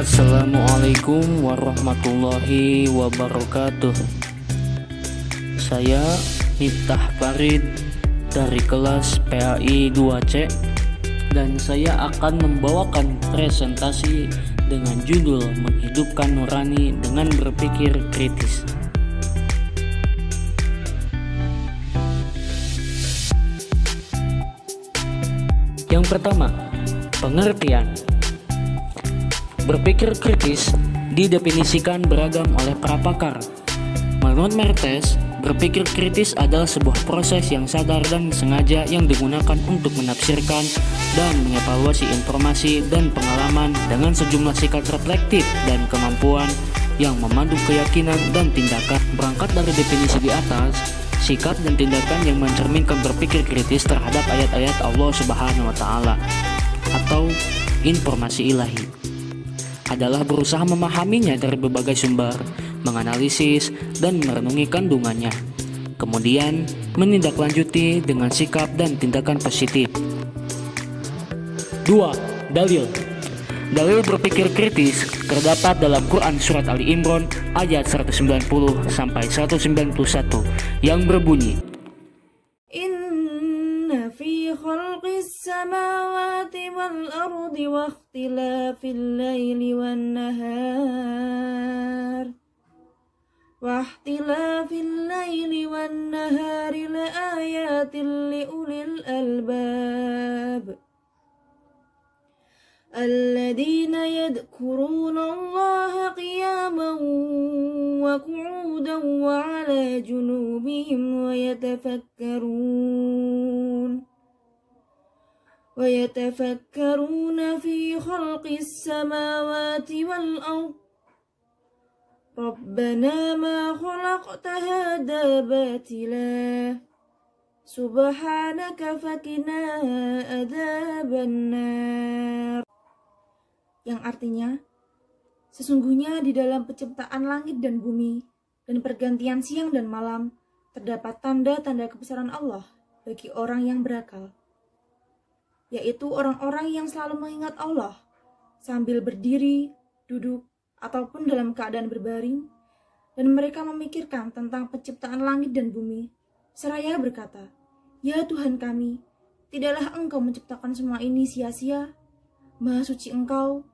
Assalamualaikum warahmatullahi wabarakatuh. Saya Miftah Farid dari kelas PAI 2C dan saya akan membawakan presentasi dengan judul Menghidupkan Nurani dengan Berpikir Kritis. Yang pertama, pengertian. Berpikir kritis didefinisikan beragam oleh para pakar. Menurut Mertes, berpikir kritis adalah sebuah proses yang sadar dan sengaja yang digunakan untuk menafsirkan dan mengevaluasi informasi dan pengalaman dengan sejumlah sikap reflektif dan kemampuan yang memandu keyakinan dan tindakan. Berangkat dari definisi di atas, sikap dan tindakan yang mencerminkan berpikir kritis terhadap ayat-ayat Allah Subhanahu wa Ta'ala atau informasi ilahi adalah berusaha memahaminya dari berbagai sumber, menganalisis dan merenungi kandungannya, kemudian menindaklanjuti dengan sikap dan tindakan positif. 2. Dalil. Dalil berpikir kritis terdapat dalam Quran Surat Ali Imran ayat 190 sampai 191 yang berbunyi, Inna fi khalqis samawati wal ardi wa ikhtilafil laili wan nahar la ayatin li ulil albab alladhina yadhkuruna Allaha qiyaman wa qu'udan wa 'ala junubihim wa yatafakkaruna fi khalqis samawati wal ard Rabbana ma khalaqta hadha batila subhanaka fakina adzabannar. Yang artinya, sesungguhnya di dalam penciptaan langit dan bumi dan pergantian siang dan malam terdapat tanda-tanda kebesaran Allah bagi orang yang berakal, yaitu orang-orang yang selalu mengingat Allah sambil berdiri, duduk, ataupun dalam keadaan berbaring, dan mereka memikirkan tentang penciptaan langit dan bumi, seraya berkata, Ya Tuhan kami, tidaklah Engkau menciptakan semua ini sia-sia. Maha suci Engkau,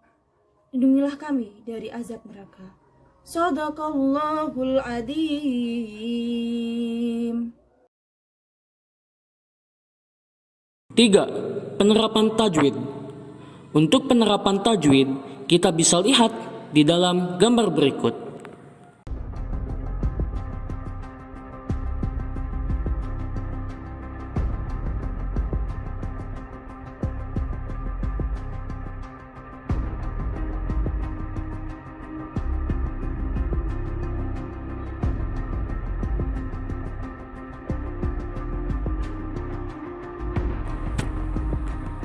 lindungilah kami dari azab neraka. Shadaqallahul adzim. 3. Penerapan tajwid. Untuk penerapan tajwid, kita bisa lihat di dalam gambar berikut.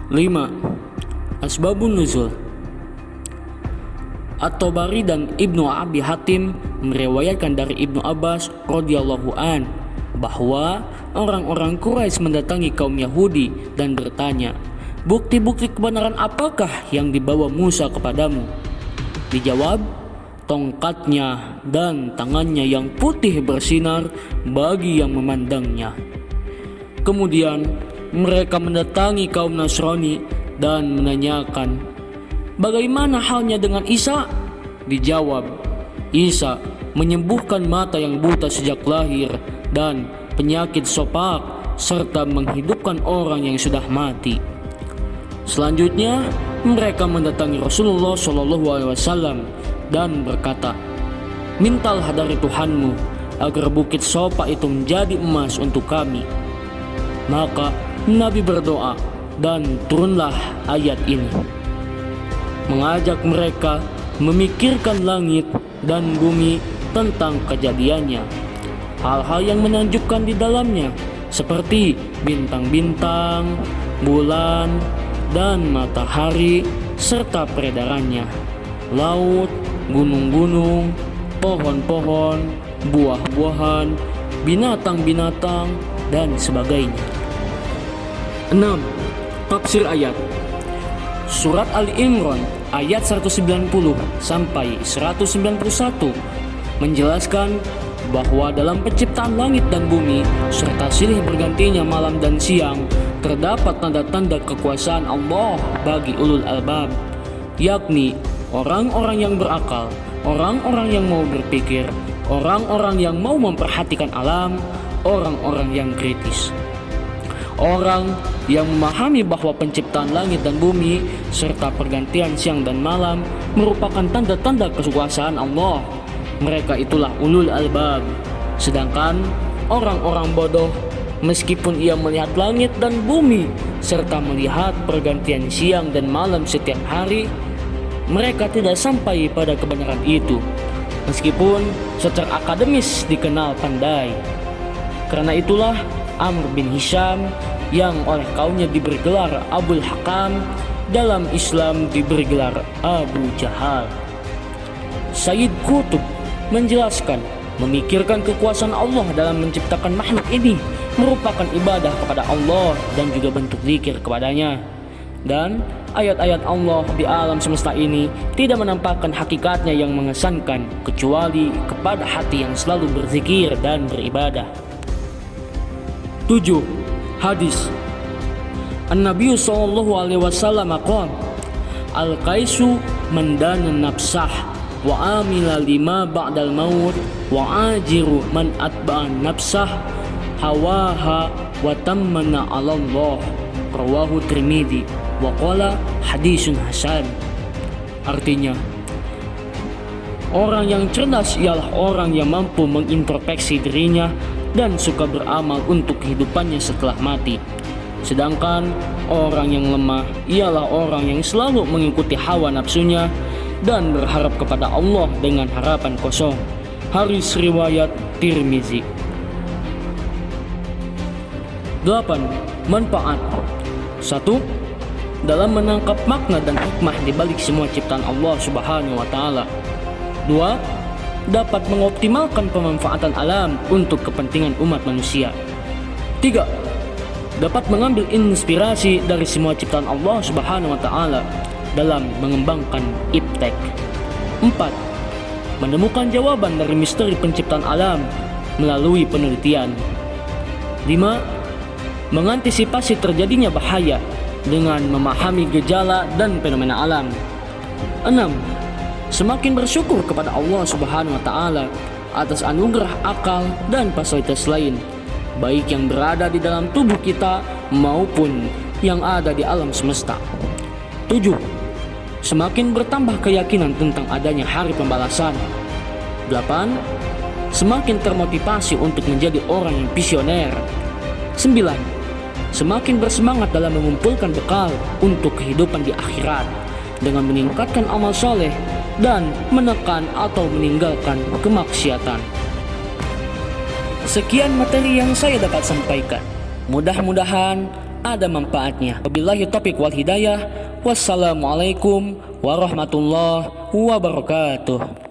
Lima. Asbabun Nuzul. At-Tabari dan Ibnu Abi Hatim meriwayatkan dari Ibnu Abbas radhiyallahu an bahwa orang-orang Quraisy mendatangi kaum Yahudi dan bertanya, bukti-bukti kebenaran apakah yang dibawa Musa kepadamu? Dijawab, tongkatnya dan tangannya yang putih bersinar bagi yang memandangnya. Kemudian mereka mendatangi kaum Nasrani dan menanyakan, bagaimana halnya dengan Isa? Dijawab, Isa menyembuhkan mata yang buta sejak lahir dan penyakit sopak serta menghidupkan orang yang sudah mati. Selanjutnya, mereka mendatangi Rasulullah SAW dan berkata, mintalah dari Tuhanmu agar bukit sopak itu menjadi emas untuk kami. Maka Nabi berdoa dan turunlah ayat ini, mengajak mereka memikirkan langit dan bumi tentang kejadiannya, hal-hal yang menakjubkan di dalamnya seperti bintang-bintang, bulan, dan matahari serta peredarannya, laut, gunung-gunung, pohon-pohon, buah-buahan, binatang-binatang, dan sebagainya. 6. Tafsir ayat. Surat Ali Imran ayat 190 sampai 191 menjelaskan bahwa dalam penciptaan langit dan bumi serta silih bergantinya malam dan siang terdapat tanda-tanda kekuasaan Allah bagi ulul albab, yakni orang-orang yang berakal, orang-orang yang mau berpikir, orang-orang yang mau memperhatikan alam, orang-orang yang kritis. Orang yang memahami bahwa penciptaan langit dan bumi serta pergantian siang dan malam merupakan tanda-tanda kekuasaan Allah. Mereka itulah ulul albab. Sedangkan orang-orang bodoh, meskipun ia melihat langit dan bumi serta melihat pergantian siang dan malam setiap hari, mereka tidak sampai pada kebenaran itu, meskipun secara akademis dikenal pandai. Karena itulah Amr bin Hisham yang oleh kaumnya diberi gelar Abul Hakam, dalam Islam diberi gelar Abu Jahal. Sayyid Qutb menjelaskan, memikirkan kekuasaan Allah dalam menciptakan makhluk ini merupakan ibadah kepada Allah dan juga bentuk zikir kepadanya. Dan ayat-ayat Allah di alam semesta ini tidak menampakkan hakikatnya yang mengesankan kecuali kepada hati yang selalu berzikir dan beribadah. 7. Hadis An-Nabi sallallahu alaihi wasallam qala Al-Qaisu man dana nafsah wa amila lima ba'dal maut wa ajiru man atba'an nafsah hawaha wa tammana 'ala Allah. Rawahu Tirmidzi wa qala hadisun hasan. Artinya, orang yang cerdas ialah orang yang mampu mengintrospeksi dirinya dan suka beramal untuk kehidupannya setelah mati. Sedangkan orang yang lemah ialah orang yang selalu mengikuti hawa nafsunya dan berharap kepada Allah dengan harapan kosong. Hadis riwayat Tirmizi. 8. Manfaat. 1. Dalam menangkap makna dan hikmah di balik semua ciptaan Allah Subhanahu wa taala. 2. Dapat mengoptimalkan pemanfaatan alam untuk kepentingan umat manusia. 3. Dapat mengambil inspirasi dari semua ciptaan Allah Subhanahu wa taala dalam mengembangkan iptek. 4. Menemukan jawaban dari misteri penciptaan alam melalui penelitian. 5. Mengantisipasi terjadinya bahaya dengan memahami gejala dan fenomena alam. 6. Semakin bersyukur kepada Allah Subhanahu wa taala atas anugerah akal dan fasilitas lain, baik yang berada di dalam tubuh kita maupun yang ada di alam semesta. 7. Semakin bertambah keyakinan tentang adanya hari pembalasan. 8. Semakin termotivasi untuk menjadi orang yang visioner. 9. Semakin bersemangat dalam mengumpulkan bekal untuk kehidupan di akhirat dengan meningkatkan amal soleh dan menekan atau meninggalkan kemaksiatan. Sekian materi yang saya dapat sampaikan. Mudah-mudahan ada manfaatnya. Wabillahi taufiq wal hidayah. Wassalamualaikum warahmatullahi wabarakatuh.